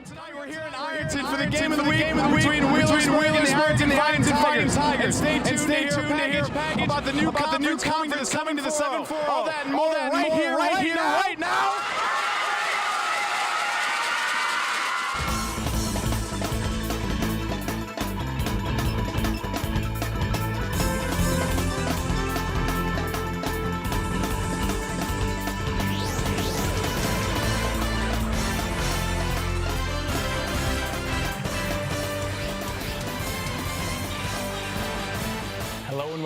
Tonight we're here in Ironton for the game of the week between Wheelers and the Athens Fighting Tigers. Stay tuned to hear about the new conference coming to the 7-4. All that and more right here, right now.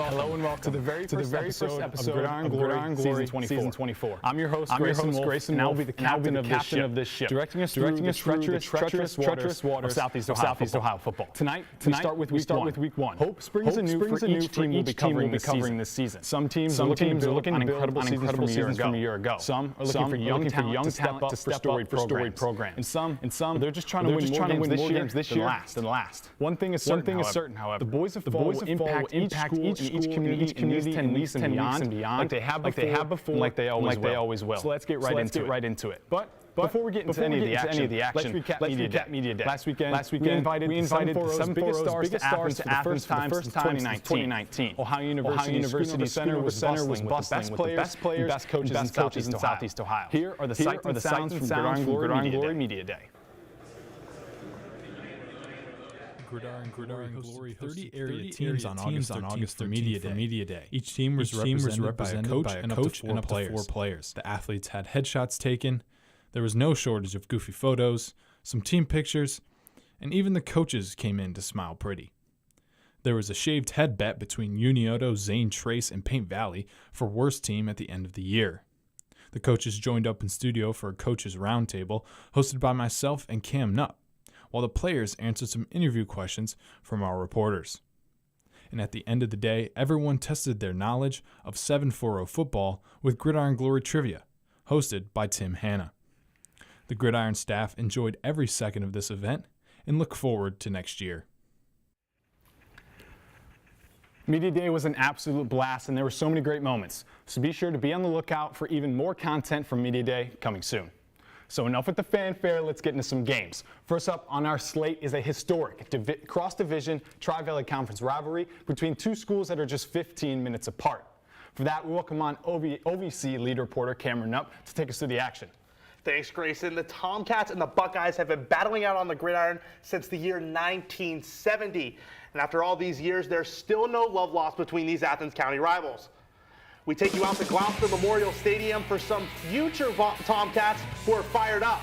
Hello and welcome to the very first episode of Gridiron Glory, Season 24. I'm your host, Grayson Wolf, and I'll be the captain of this ship, directing us through the treacherous waters of Southeast Ohio football. Tonight we start with week one. Hope springs anew for each team we'll be covering this season. Some teams are looking to build on incredible seasons from a year ago. Some are looking for young talent to step up for storied programs. And some they're just trying to win more games this year than last. One thing is certain, however, the boys of fall will impact each community in these 10 weeks and beyond, like they have before, like they always will. So let's get right into it. But before we get into any of the action, let's recap Media Day. Last weekend, we invited the 7-4's biggest stars for the first time since 2019. Ohio University Center was bustling with the best players and best coaches in Southeast Ohio. Here are the sights and sounds from Gridiron Glory Media Day. Gridiron Glory 30 area teams on August 13th for Media Day. Each team was represented by a coach and up to 4 players. The athletes had headshots taken. There was no shortage of goofy photos, some team pictures, and even the coaches came in to smile pretty. There was a shaved head bet between Unioto, Zane Trace, and Paint Valley for worst team at the end of the year. The coaches joined up in studio for a coaches roundtable hosted by myself and Cam Nutt, while the players answered some interview questions from our reporters. And at the end of the day, everyone tested their knowledge of 7-4 football with Gridiron Glory Trivia, hosted by Tim Hanna. The Gridiron staff enjoyed every second of this event and look forward to next year. Media Day was an absolute blast, and there were so many great moments. So be sure to be on the lookout for even more content from Media Day coming soon. So enough with the fanfare, let's get into some games. First up on our slate is a historic cross-division Tri-Valley Conference rivalry between two schools that are just 15 minutes apart. For that, we welcome on OVC lead reporter Cameron Nutt to take us through the action. Thanks, Grayson. The Tomcats and the Buckeyes have been battling out on the gridiron since the year 1970. And after all these years, there's still no love lost between these Athens County rivals. We take you out to Gloucester Memorial Stadium for some future Tomcats who are fired up.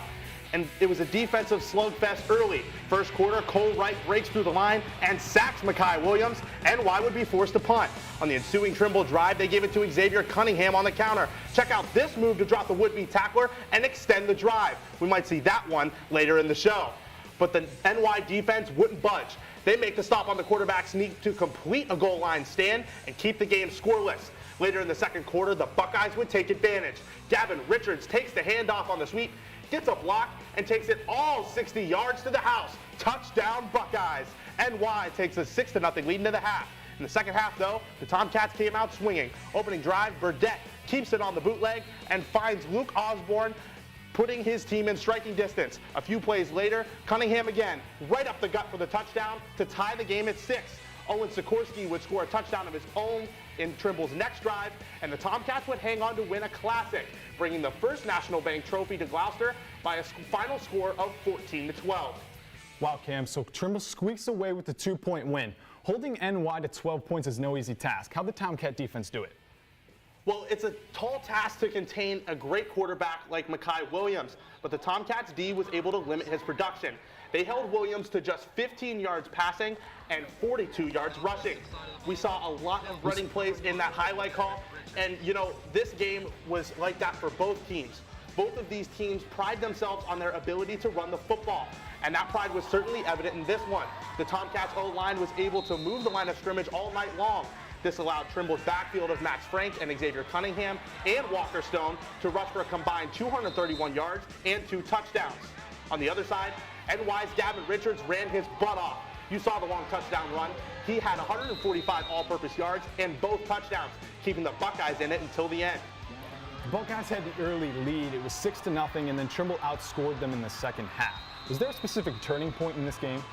And it was a defensive slugfest early. First quarter, Cole Wright breaks through the line and sacks Mekhi Williams, and NY would be forced to punt. On the ensuing Trimble drive, they gave it to Xavier Cunningham on the counter. Check out this move to drop the would-be tackler and extend the drive. We might see that one later in the show. But the NY defense wouldn't budge. They make the stop on the quarterback sneak to complete a goal line stand and keep the game scoreless. Later in the second quarter, the Buckeyes would take advantage. Gavin Richards takes the handoff on the sweep, gets a block, and takes it all 60 yards to the house. Touchdown, Buckeyes. NY takes a 6-0 lead into the half. In the second half, though, the Tomcats came out swinging. Opening drive, Burdette keeps it on the bootleg and finds Luke Osborne, putting his team in striking distance. A few plays later, Cunningham again, right up the gut for the touchdown to tie the game at 6. Owen Sikorsky would score a touchdown of his own in Trimble's next drive, and the Tomcats would hang on to win a classic, bringing the first National Bank trophy to Gloucester by a final score of 14-12. Wow, Cam, so Trimble squeaks away with the 2-point win. Holding NY to 12 points is no easy task. How'd the Tomcat defense do it? Well, it's a tall task to contain a great quarterback like Mekhi Williams, but the Tomcats D was able to limit his production. They held Williams to just 15 yards passing and 42 yards rushing. We saw a lot of running plays in that highlight call, and this game was like that for both teams. Both of these teams pride themselves on their ability to run the football, and that pride was certainly evident in this one. The Tomcats O-line was able to move the line of scrimmage all night long. This allowed Trimble's backfield of Max Frank and Xavier Cunningham and Walker Stone to rush for a combined 231 yards and 2 touchdowns. On the other side, NY's Gavin Richards ran his butt off. You saw the long touchdown run. He had 145 all-purpose yards and both touchdowns, keeping the Buckeyes in it until the end. The Buckeyes had the early lead. It was 6-0, and then Trimble outscored them in the second half. Was there a specific turning point in this game?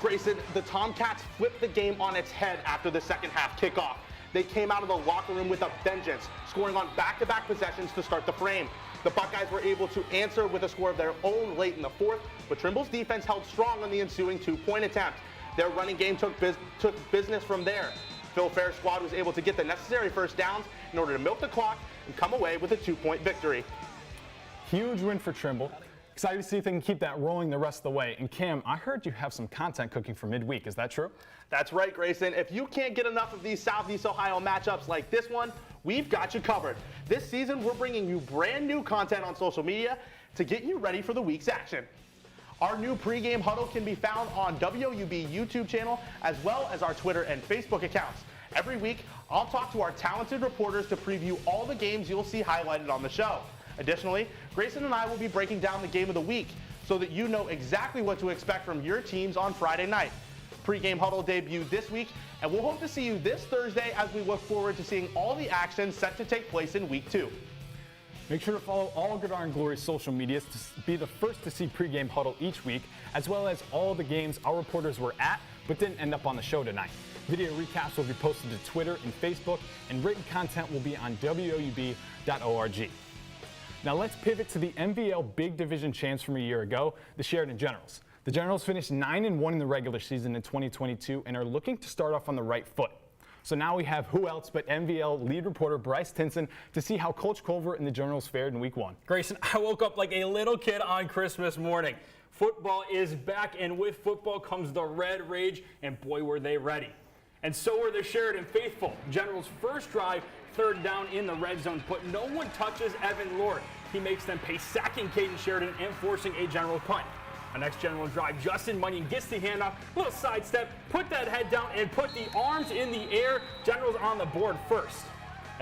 Grayson, the Tomcats flipped the game on its head after the second half kickoff. They came out of the locker room with a vengeance, scoring on back-to-back possessions to start the frame. The Buckeyes were able to answer with a score of their own late in the fourth, but Trimble's defense held strong on the ensuing 2-point attempt. Their running game took business from there. Phil Fair's squad was able to get the necessary first downs in order to milk the clock and come away with a 2-point victory. Huge win for Trimble. Excited to see if they can keep that rolling the rest of the way. And Cam, I heard you have some content cooking for midweek. Is that true? That's right, Grayson. If you can't get enough of these Southeast Ohio matchups like this one, we've got you covered. This season, we're bringing you brand new content on social media to get you ready for the week's action. Our new pregame huddle can be found on WOUB YouTube channel as well as our Twitter and Facebook accounts. Every week, I'll talk to our talented reporters to preview all the games you'll see highlighted on the show. Additionally, Grayson and I will be breaking down the game of the week so that you know exactly what to expect from your teams on Friday night. Pre-game huddle debuted this week, and we'll hope to see you this Thursday as we look forward to seeing all the action set to take place in week 2. Make sure to follow all Gridiron Glory social medias to be the first to see pre-game huddle each week, as well as all the games our reporters were at but didn't end up on the show tonight. Video recaps will be posted to Twitter and Facebook, and written content will be on WOUB.org. Now let's pivot to the MVL Big Division champs from a year ago, the Sheridan Generals. The Generals finished 9-1 in the regular season in 2022 and are looking to start off on the right foot. So now we have who else but MVL lead reporter Bryce Tinson to see how Coach Culver and the Generals fared in week 1. Grayson, I woke up like a little kid on Christmas morning. Football is back, and with football comes the Red Rage, and boy were they ready. And so were the Sheridan faithful. Generals' first drive, third down in the red zone, but no one touches Evan Lord. He makes them pay, sacking Caden Sheridan and forcing a General punt. The next General drive, Justin Munyon gets the handoff, little sidestep, put that head down and put the arms in the air. Generals on the board first.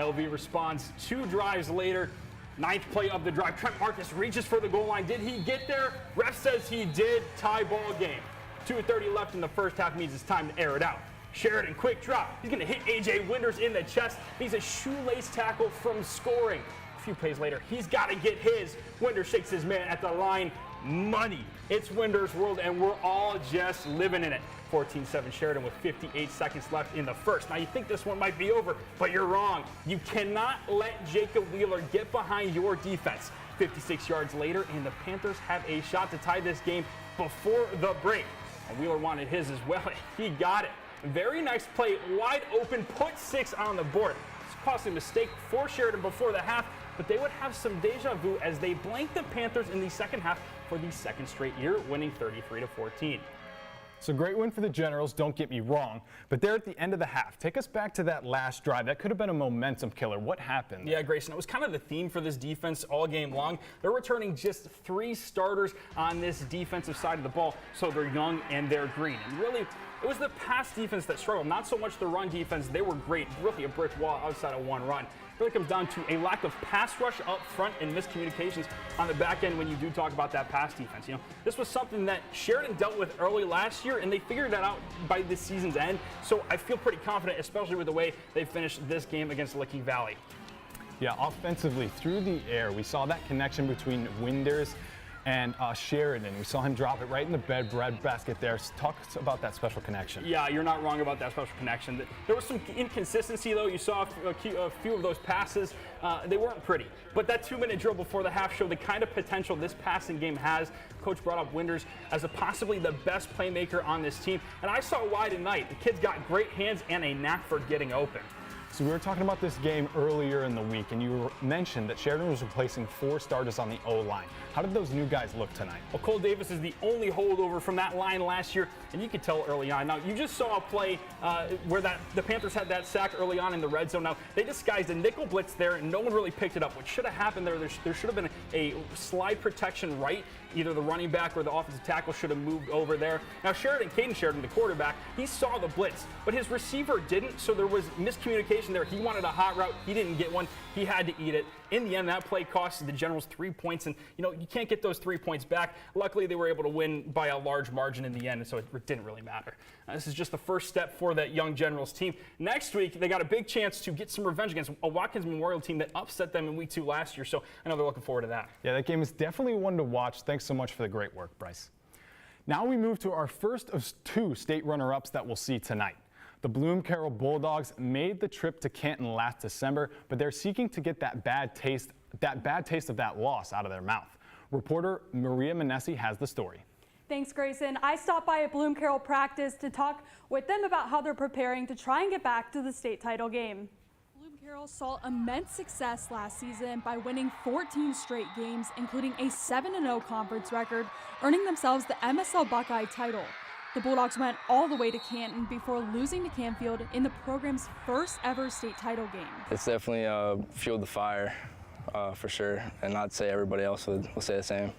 LV responds 2 drives later. 9th play of the drive, Trent Marcus reaches for the goal line. Did he get there? Ref says he did. Tie ball game. 2:30 left in the first half means it's time to air it out. Sheridan, quick drop. He's going to hit A.J. Winters in the chest. He's a shoelace tackle from scoring. A few plays later, he's got to get his. Winters shakes his man at the line. Money. It's Winters' world, and we're all just living in it. 14-7 Sheridan with 58 seconds left in the first. Now, you think this one might be over, but you're wrong. You cannot let Jacob Wheeler get behind your defense. 56 yards later, and the Panthers have a shot to tie this game before the break. And Wheeler wanted his as well. He got it. Very nice play, wide open, put 6 on the board. It's a costly mistake for Sheridan before the half, but they would have some deja vu as they blanked the Panthers in the second half for the second straight year, winning 33-14. So great win for the Generals, don't get me wrong, but they're at the end of the half. Take us back to that last drive. That could have been a momentum killer. What happened? Yeah, Grayson, it was kind of the theme for this defense all game long. They're returning just 3 starters on this defensive side of the ball, so they're young and they're green. And really, it was the pass defense that struggled, not so much the run defense. They were great, really a brick wall outside of one run. It really comes down to a lack of pass rush up front and miscommunications on the back end when you do talk about that pass defense. You know, this was something that Sheridan dealt with early last year, and they figured that out by this season's end. So I feel pretty confident, especially with the way they finished this game against Licking Valley. Yeah, offensively, through the air, we saw that connection between Winters and Sheridan. We saw him drop it right in the bread basket there. Talk about that special connection. Yeah, you're not wrong about that special connection. There was some inconsistency, though. You saw a few of those passes. They weren't pretty. But that 2-minute drill before the half showed the kind of potential this passing game has. Coach brought up Winters as possibly the best playmaker on this team. And I saw why tonight. The kid's got great hands and a knack for getting open. So we were talking about this game earlier in the week, and you mentioned that Sheridan was replacing 4 starters on the O-line. How did those new guys look tonight? Well, Cole Davis is the only holdover from that line last year, and you could tell early on. Now, you just saw a play where the Panthers had that sack early on in the red zone. Now, they disguised a nickel blitz there, and no one really picked it up. What should have happened there should have been a slide protection right. Either the running back or the offensive tackle should have moved over there. Now, Caden Sheridan, the quarterback, he saw the blitz, but his receiver didn't, so there was miscommunication situation there. He wanted a hot route. He didn't get one. He had to eat it. In the end, that play cost the Generals 3 points, and you can't get those 3 points back. Luckily, they were able to win by a large margin in the end, and so it didn't really matter. This is just the first step for that young Generals team. Next week, they got a big chance to get some revenge against a Watkins Memorial team that upset them in Week 2 last year, so I know they're looking forward to that. Yeah, that game is definitely one to watch. Thanks so much for the great work, Bryce. Now we move to our first of 2 state runner-ups that we'll see tonight. The Bloom Carroll Bulldogs made the trip to Canton last December, but they're seeking to get that bad taste of that loss out of their mouth. Reporter Maria Manessi has the story. Thanks, Grayson. I stopped by at Bloom Carroll practice to talk with them about how they're preparing to try and get back to the state title game. Bloom Carroll saw immense success last season by winning 14 straight games, including a 7-0 conference record, earning themselves the MSL Buckeye title. The Bulldogs went all the way to Canton before losing to Canfield in the program's first ever state title game. It's definitely fueled the fire for sure, and I'd say everybody else will say the same.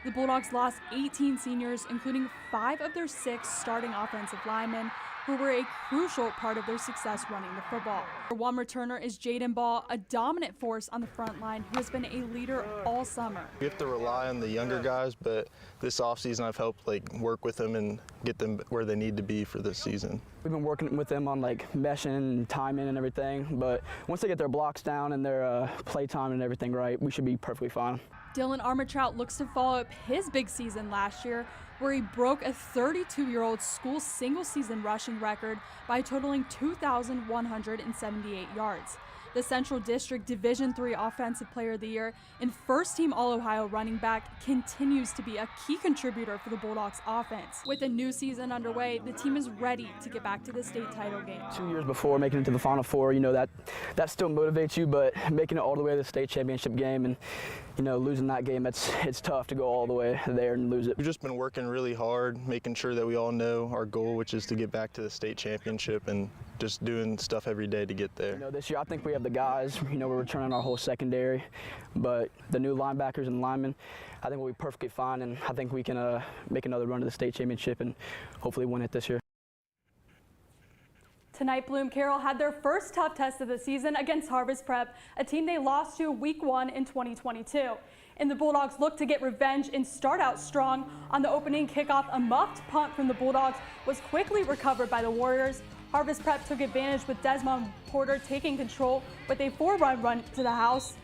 The Bulldogs lost 18 seniors, including 5 of their 6 starting offensive linemen, who were a crucial part of their success running the football. One returner is Jaden Ball, a dominant force on the front line who has been a leader all summer. We have to rely on the younger guys, but this offseason I've helped work with them and get them where they need to be for this season. We've been working with them on meshing and timing and everything, but once they get their blocks down and their play time and everything right, we should be perfectly fine. Dylan Armitrout looks to follow up his big season last year, where he broke a 32-year-old school single-season rushing record by totaling 2,178 yards. The Central District Division III Offensive Player of the Year and first-team All-Ohio running back continues to be a key contributor for the Bulldogs offense. With a new season underway, the team is ready to get back to the state title game. 2 years before making it to the Final Four, that still motivates you, but making it all the way to the state championship game and losing that game, it's tough to go all the way there and lose it. We've just been working really hard, making sure that we all know our goal, which is to get back to the state championship, and just doing stuff every day to get there. This year I think we have the guys, we're returning our whole secondary, but the new linebackers and linemen, I think we'll be perfectly fine, and I think we can make another run to the state championship and hopefully win it this year. Tonight, Bloom Carroll had their first tough test of the season against Harvest Prep, a team they lost to Week 1 in 2022. And the Bulldogs look to get revenge and start out strong. On the opening kickoff, a muffed punt from the Bulldogs was quickly recovered by the Warriors. Harvest Prep took advantage with Desmond Porter taking control with a 4-run to the house.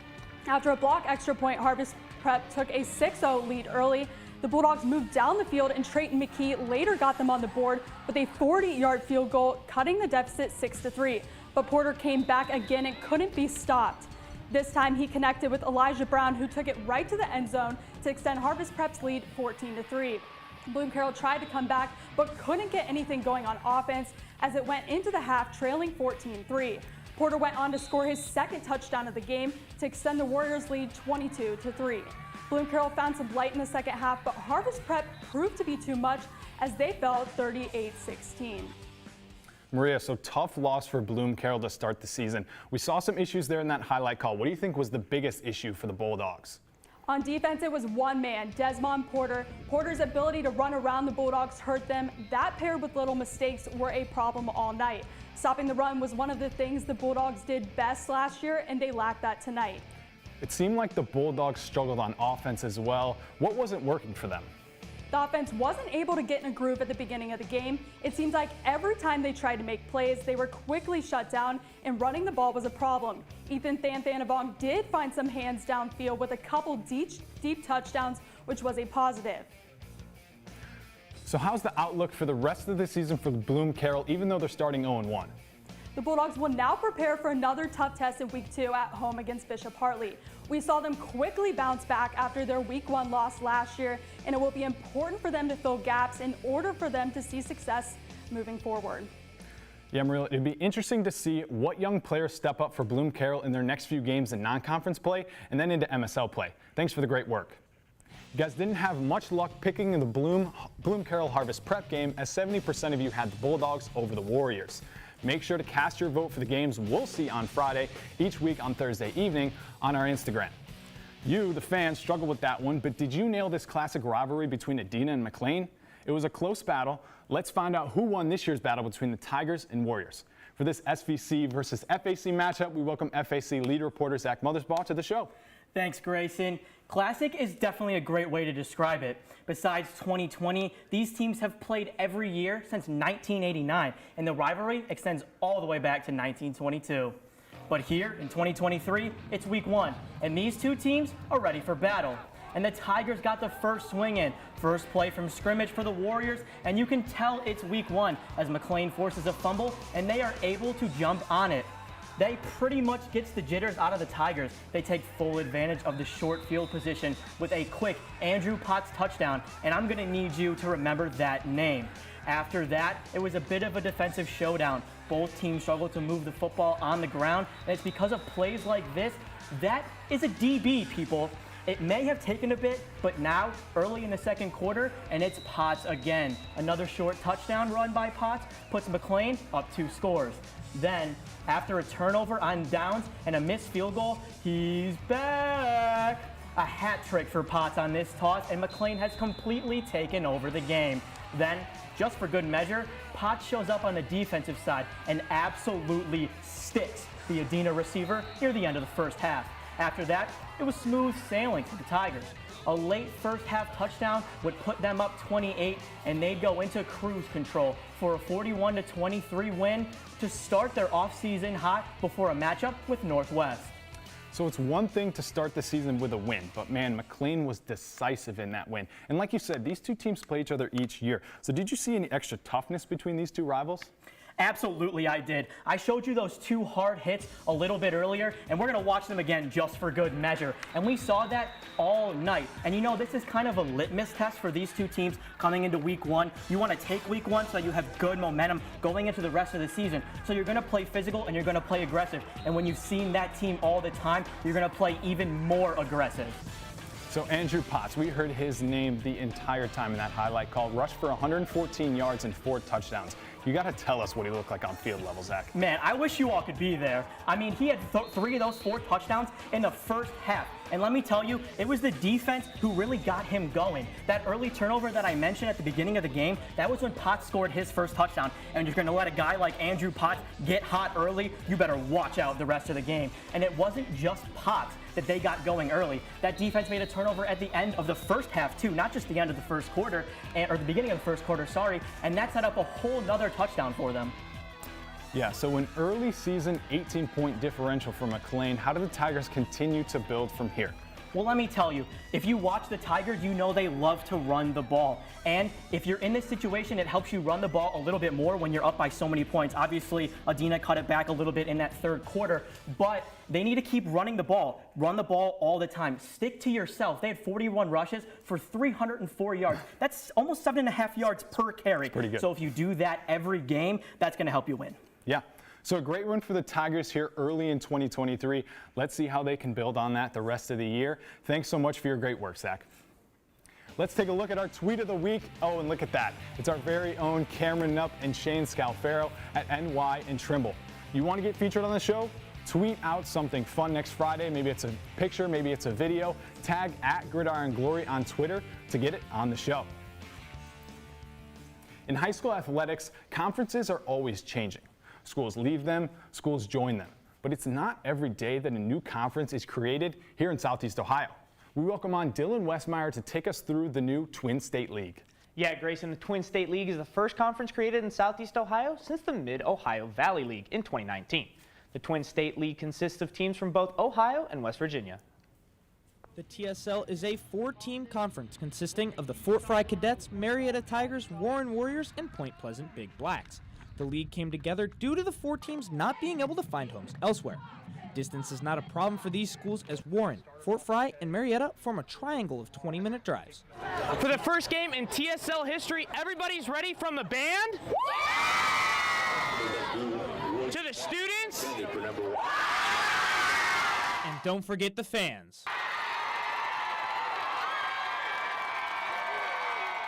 After a block extra point, Harvest Prep took a 6-0 lead early. The Bulldogs moved down the field, and Trayton McKee later got them on the board with a 40-yard field goal, cutting the deficit 6-3. But Porter came back again and couldn't be stopped. This time he connected with Elijah Brown, who took it right to the end zone to extend Harvest Prep's lead 14-3. Bloom Carroll tried to come back, but couldn't get anything going on offense as it went into the half trailing 14-3. Porter went on to score his second touchdown of the game to extend the Warriors' lead 22-3. Bloom Carroll found some light in the second half, but Harvest Prep proved to be too much as they fell 38-16. Maria, so tough loss for Bloom Carroll to start the season. We saw some issues there in that highlight call. What do you think was the biggest issue for the Bulldogs? On defense, it was one man, Desmond Porter. Porter's ability to run around the Bulldogs hurt them. That paired with little mistakes were a problem all night. Stopping the run was one of the things the Bulldogs did best last year, and they lacked that tonight. It seemed like the Bulldogs struggled on offense as well. What wasn't working for them? The offense wasn't able to get in a groove at the beginning of the game. It seems like every time they tried to make plays, they were quickly shut down, and running the ball was a problem. Ethan Thanavong did find some hands downfield with a couple deep touchdowns, which was a positive. So how's the outlook for the rest of the season for Bloom Carroll, even though they're starting 0-1? The Bulldogs will now prepare for another tough test in Week 2 at home against Bishop Hartley. We saw them quickly bounce back after their Week 1 loss last year, and it will be important for them to fill gaps in order for them to see success moving forward. Yeah, Maria, it'd be interesting to see what young players step up for Bloom Carroll in their next few games in non-conference play and then into MSL play. Thanks for the great work. You guys didn't have much luck picking the Bloom Carroll Harvest Prep game, as 70% of you had the Bulldogs over the Warriors. Make sure to cast your vote for the games we'll see on Friday, each week on Thursday evening on our Instagram. You, the fans, struggled with that one, but did you nail this classic rivalry between Adina and McLean? It was a close battle. Let's find out who won this year's battle between the Tigers and Warriors. For this SVC versus FAC matchup, we welcome FAC lead reporter Zach Mothersbaugh to the show. Thanks, Grayson. Classic is definitely a great way to describe it. Besides 2020, these teams have played every year since 1989, and the rivalry extends all the way back to 1922. But here in 2023, it's week 1, and these two teams are ready for battle. And the Tigers got the first swing in. First play from scrimmage for the Warriors, and you can tell it's week 1 as McLean forces a fumble, and they are able to jump on it. They pretty much gets the jitters out of the Tigers. They take full advantage of the short field position with a quick Andrew Potts touchdown, and I'm gonna need you to remember that name. After that, it was a bit of a defensive showdown. Both teams struggled to move the football on the ground, and it's because of plays like this. That is a DB, people. It may have taken a bit, but now, early in the second quarter, and it's Potts again. Another short touchdown run by Potts puts McLean up 2 scores. Then, after a turnover on downs and a missed field goal, he's back. A hat trick for Potts on this toss, and McLean has completely taken over the game. Then, just for good measure, Potts shows up on the defensive side and absolutely sticks the Adena receiver near the end of the first half. After that, it was smooth sailing for the Tigers. A late first half touchdown would put them up 28, and they'd go into cruise control for a 41-23 win to start their offseason hot before a matchup with Northwest. So it's one thing to start the season with a win, but man, McLean was decisive in that win. And like you said, these two teams play each other each year. So did you see any extra toughness between these two rivals? Absolutely, I did. I showed you those 2 hard hits a little bit earlier, and we're going to watch them again just for good measure. And we saw that all night. And you know, this is kind of a litmus test for these two teams coming into week 1. You want to take week 1 so that you have good momentum going into the rest of the season. So you're going to play physical and you're going to play aggressive. And when you've seen that team all the time, you're going to play even more aggressive. So Andrew Potts, we heard his name the entire time in that highlight call. Rushed for 114 yards and 4 touchdowns. You got to tell us what he looked like on field level, Zach. Man, I wish you all could be there. I mean, he had 3 of those 4 touchdowns in the first half. And let me tell you, it was the defense who really got him going. That early turnover that I mentioned at the beginning of the game, that was when Potts scored his first touchdown. And you're going to let a guy like Andrew Potts get hot early, you better watch out the rest of the game. And it wasn't just Potts that they got going early. That defense made a turnover at the end of the first half too, not just the end of the first quarter, or the beginning of the first quarter, sorry, and that set up a whole nother touchdown for them. Yeah, so an early season 18-point differential for McLean. How do the Tigers continue to build from here? Well, let me tell you, if you watch the Tigers, you know they love to run the ball. And if you're in this situation, it helps you run the ball a little bit more when you're up by so many points. Obviously, Adena cut it back a little bit in that third quarter, but they need to keep running the ball. Run the ball all the time. Stick to yourself. They had 41 rushes for 304 yards. That's almost 7.5 yards per carry. Pretty good. So if you do that every game, that's going to help you win. Yeah. So a great win for the Tigers here early in 2023. Let's see how they can build on that the rest of the year. Thanks so much for your great work, Zach. Let's take a look at our tweet of the week. Oh, and look at that. It's our very own Cameron Nupp and Shane Scalfaro at NY and Trimble. You want to get featured on the show? Tweet out something fun next Friday. Maybe it's a picture, maybe it's a video. Tag at Gridiron Glory on Twitter to get it on the show. In high school athletics, conferences are always changing. Schools leave them, schools join them. But it's not every day that a new conference is created here in Southeast Ohio. We welcome on Dylan Westmeyer to take us through the new Twin State League. Yeah, Grayson, the Twin State League is the first conference created in Southeast Ohio since the Mid-Ohio Valley League in 2019. The Twin State League consists of teams from both Ohio and West Virginia. The TSL is a 4-team conference consisting of the Fort Fry Cadets, Marietta Tigers, Warren Warriors, and Point Pleasant Big Blacks. The league came together due to the 4 teams not being able to find homes elsewhere. Distance is not a problem for these schools as Warren, Fort Fry, and Marietta form a triangle of 20-minute drives. For the first game in TSL history, everybody's ready from the band to the students. And don't forget the fans.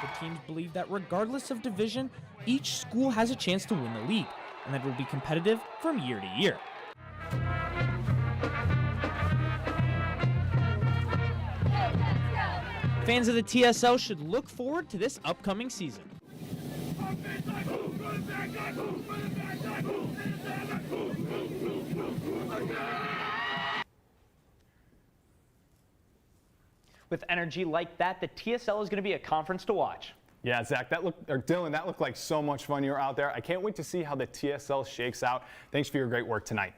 The teams believe that regardless of division, each school has a chance to win the league, and that it will be competitive from year to year. Fans of the TSL should look forward to this upcoming season. With energy like that, the TSL is going to be a conference to watch. Yeah, Zach, Dylan, that looked like so much fun you were out there. I can't wait to see how the TSL shakes out. Thanks for your great work tonight.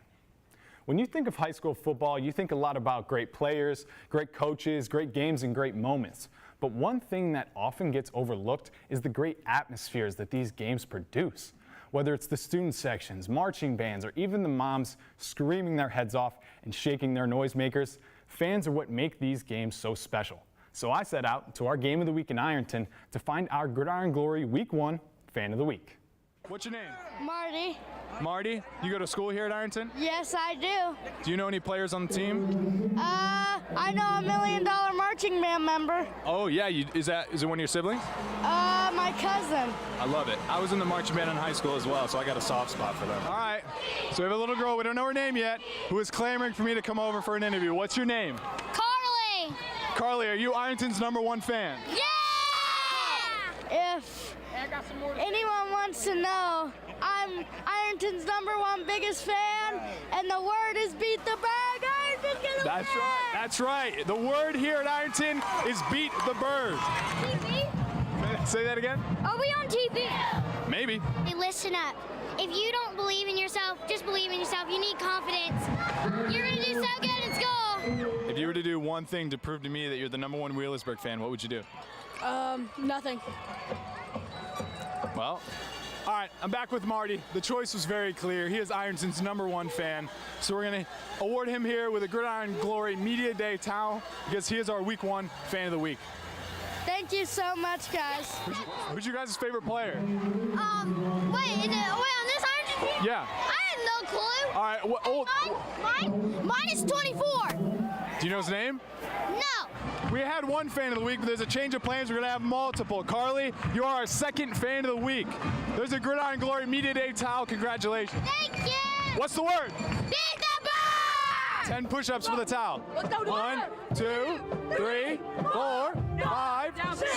When you think of high school football, you think a lot about great players, great coaches, great games, and great moments. But one thing that often gets overlooked is the great atmospheres that these games produce. Whether it's the student sections, marching bands, or even the moms screaming their heads off and shaking their noisemakers, fans are what make these games so special. So I set out to our Game of the Week in Ironton to find our Gridiron Glory Week 1 Fan of the Week. What's your name? Marty. Marty, you go to school here at Ironton? Yes, I do. Do you know any players on the team? I know a $1 Million Marching Band member. Oh yeah, is it one of your siblings? My cousin. I love it. I was in the marching band in high school as well, so I got a soft spot for them. All right, so we have a little girl, we don't know her name yet, who is clamoring for me to come over for an interview. What's your name? Carly. Carly, are you Ironton's #1 fan? Yeah! If anyone wants to know, I'm Ironton's #1 biggest fan, and the word is beat the bird. Ironton's gonna That's win. right. That's right. The word here at Ironton is beat the bird. TV? Say that again? Are we on TV? Maybe. Hey, listen up. If you don't believe in yourself, just believe in yourself. You need confidence. You're gonna do so good in school. If you were to do one thing to prove to me that you're the #1 Wheelersburg fan, what would you do? Nothing. Well, all right, I'm back with Marty. The choice was very clear. He is Ironton's #1 fan. So we're going to award him here with a Gridiron Glory Media Day towel because he is our Week 1 Fan of the Week. Thank you so much, guys. Who's your guys' favorite player? Wait, on this Ironton team? Yeah. I have no clue. All right, Mine is 24. do you know his name? No. We had one fan of the week, but there's a change of plans. We're going to have multiple. Carly, you are our second fan of the week. There's a Gridiron Glory Media Day towel. Congratulations. Thank you. What's the word? Beat the bird. 10 push-ups for the towel. 1, 2, 3, 4, 5,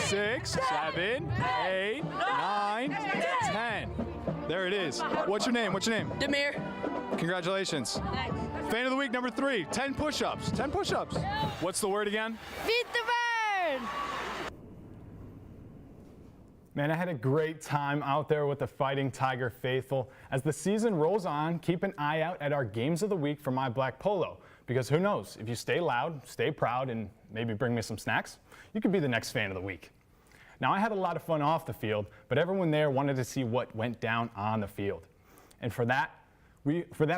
6, 7, 8, 9, 10. There it is. What's your name? What's your name? Demir. Congratulations. Fan of the week number 3, 10 push-ups. 10 push-ups. What's the word again? Beat the bird. Man, I had a great time out there with the Fighting Tiger faithful. As the season rolls on, keep an eye out at our Games of the Week for my black polo. Because who knows, if you stay loud, stay proud, and maybe bring me some snacks, you could be the next fan of the week. Now, I had a lot of fun off the field, but everyone there wanted to see what went down on the field. And for that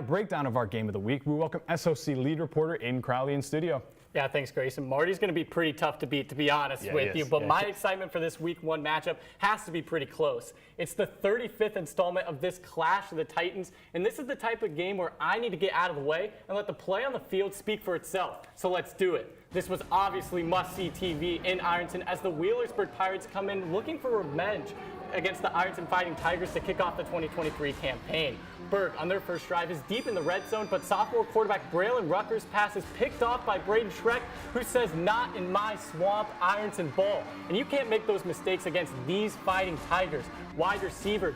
breakdown of our Game of the Week, we welcome SOC lead reporter Aiden Crowley in studio. Yeah, thanks, Grayson. Marty's going to be pretty tough to beat, to be honest with you. But my excitement for this Week 1 matchup has to be pretty close. It's the 35th installment of this Clash of the Titans, and this is the type of game where I need to get out of the way and let the play on the field speak for itself. So let's do it. This was obviously must-see TV in Ironton as the Wheelersburg Pirates come in looking for revenge against the Ironton Fighting Tigers to kick off the 2023 campaign. Berg, on their first drive, is deep in the red zone, but sophomore quarterback Braylon Rucker's pass is picked off by Braden Schreck, who says, "Not in my swamp, Ironton ball." And you can't make those mistakes against these Fighting Tigers. Wide receiver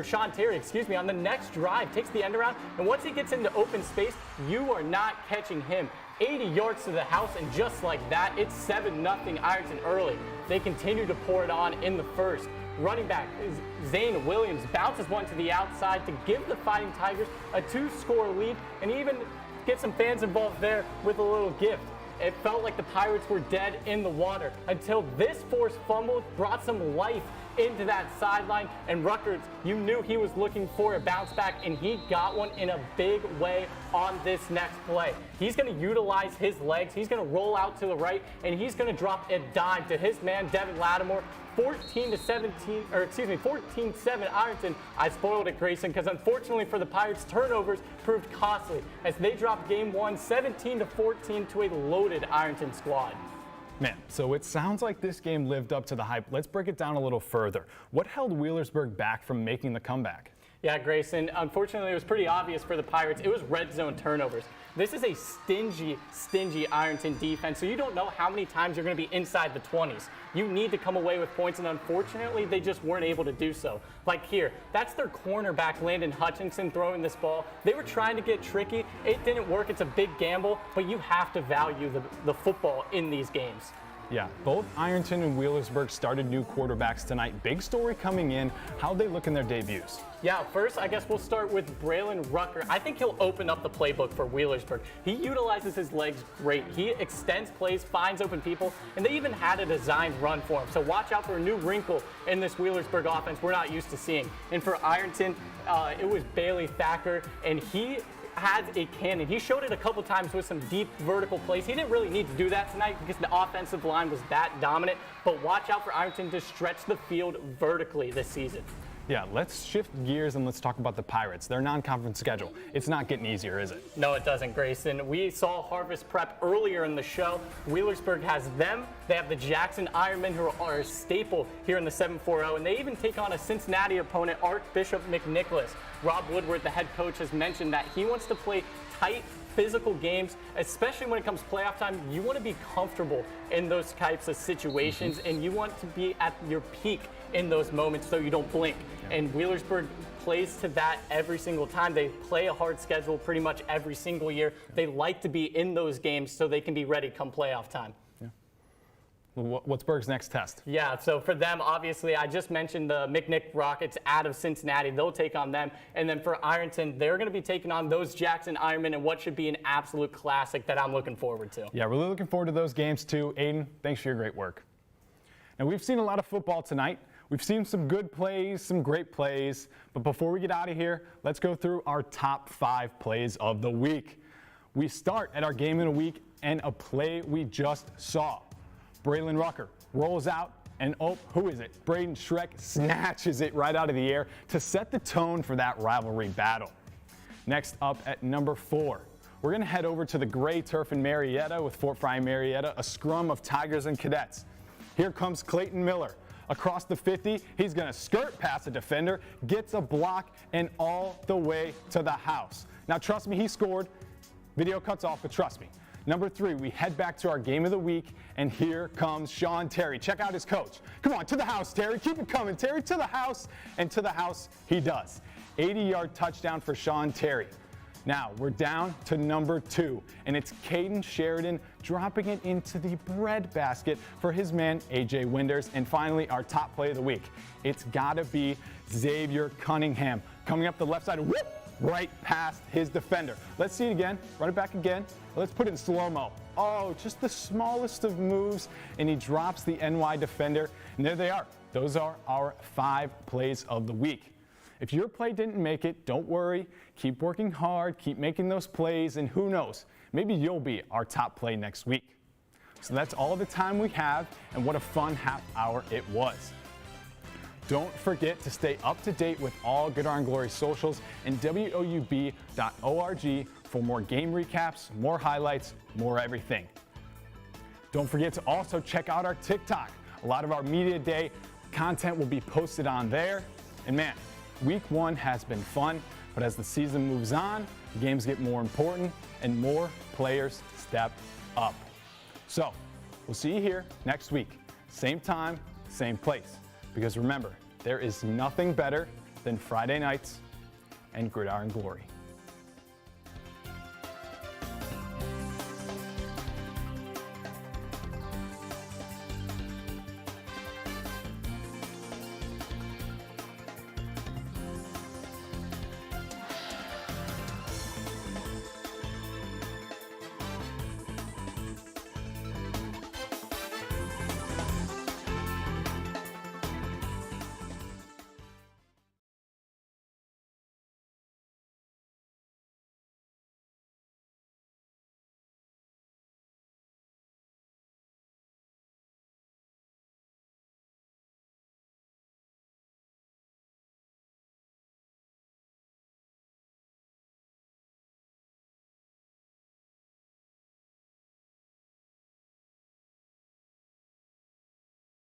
Sean Terry, on the next drive, takes the end around, and once he gets into open space, you are not catching him. 80 yards to the house, and just like that, it's 7-0 Ironton early. They continue to pour it on in the first. Running back Zane Williams bounces one to the outside to give the Fighting Tigers a 2-score lead, and even get some fans involved there with a little gift. It felt like the Pirates were dead in the water until this forced fumble brought some life into that sideline, and Rutgers, you knew he was looking for a bounce back, and he got one in a big way on this next play. He's going to utilize his legs, he's going to roll out to the right, and he's going to drop a dime to his man Devin Lattimore. 14-7 Ironton. I spoiled it, Grayson, because unfortunately for the Pirates, turnovers proved costly as they dropped game 1 17-14 to a loaded Ironton squad. Man, so it sounds like this game lived up to the hype. Let's break it down a little further. What held Wheelersburg back from making the comeback? Yeah, Grayson, unfortunately, it was pretty obvious for the Pirates. It was red zone turnovers. This is a stingy Ironton defense, so you don't know how many times you're going to be inside the 20s. You need to come away with points, and unfortunately, they just weren't able to do so. Like here, that's their cornerback, Landon Hutchinson, throwing this ball. They were trying to get tricky. It didn't work. It's a big gamble, but you have to value the football in these games. Yeah, both Ironton and Wheelersburg started new quarterbacks tonight. Big story coming in, how they look in their debuts. Yeah, first, I guess we'll start with Braylon Rucker. I think he'll open up the playbook for Wheelersburg. He utilizes his legs great. He extends plays, finds open people, and they even had a designed run for him. So watch out for a new wrinkle in this Wheelersburg offense we're not used to seeing. And for Ironton, it was Bailey Thacker, and he has a cannon. He showed it a couple times with some deep vertical plays. He didn't really need to do that tonight because the offensive line was that dominant, but watch out for Ironton to stretch the field vertically this season. Yeah, let's shift gears and let's talk about the Pirates. Their non-conference schedule. It's not getting easier, is it? No, it doesn't, Grayson. We saw Harvest Prep earlier in the show. Wheelersburg has them. They have the Jackson Ironmen, who are a staple here in the 7-4-0, and they even take on a Cincinnati opponent, Archbishop McNicholas. Rob Woodward, the head coach, has mentioned that he wants to play tight, physical games, especially when it comes to playoff time. You want to be comfortable in those types of situations, and you want to be at your peak in those moments so you don't blink. And Wheelersburg plays to that every single time. They play a hard schedule pretty much every single year. They like to be in those games so they can be ready come playoff time. What's Berg's next test? Yeah, so for them, obviously, I just mentioned the McNick Rockets out of Cincinnati. They'll take on them. And then for Ironton, they're going to be taking on those Jackson Ironmen in what should be an absolute classic that I'm looking forward to. Yeah, really looking forward to those games too. Aiden, thanks for your great work. Now, we've seen a lot of football tonight. We've seen some good plays, some great plays. But before we get out of here, let's go through our top 5 plays of the week. We start at our game of the week and a play we just saw. Braylon Rucker rolls out, and oh, who is it? Braden Schreck snatches it right out of the air to set the tone for that rivalry battle. Next up at number 4, we're going to head over to the gray turf in Marietta with Fort Fry Marietta, a scrum of Tigers and Cadets. Here comes Clayton Miller. Across the 50, he's going to skirt past a defender, gets a block, and all the way to the house. Now, trust me, he scored. Video cuts off, but trust me. Number 3, we head back to our game of the week, and here comes Sean Terry. Check out his coach. Come on, to the house, Terry. Keep it coming, Terry. To the house, and to the house he does. 80-yard touchdown for Sean Terry. Now, we're down to number 2, and it's Caden Sheridan dropping it into the breadbasket for his man, A.J. Winders. And finally, our top play of the week. It's got to be Xavier Cunningham coming up the left side, whoop, right past his defender. Let's see it again. Run it back again. Let's put it in slow-mo. Oh, just the smallest of moves, and he drops the NY defender. And there they are. Those are our 5 plays of the week. If your play didn't make it, don't worry. Keep working hard, keep making those plays, and who knows, maybe you'll be our top play next week. So that's all the time we have, and what a fun half hour it was. Don't forget to stay up to date with all Gridiron Glory socials and WOUB.org for more game recaps, more highlights, more everything. Don't forget to also check out our TikTok. A lot of our Media Day content will be posted on there. And man, week 1 has been fun, but as the season moves on, the games get more important and more players step up. So we'll see you here next week, same time, same place. Because remember, there is nothing better than Friday nights and Gridiron Glory.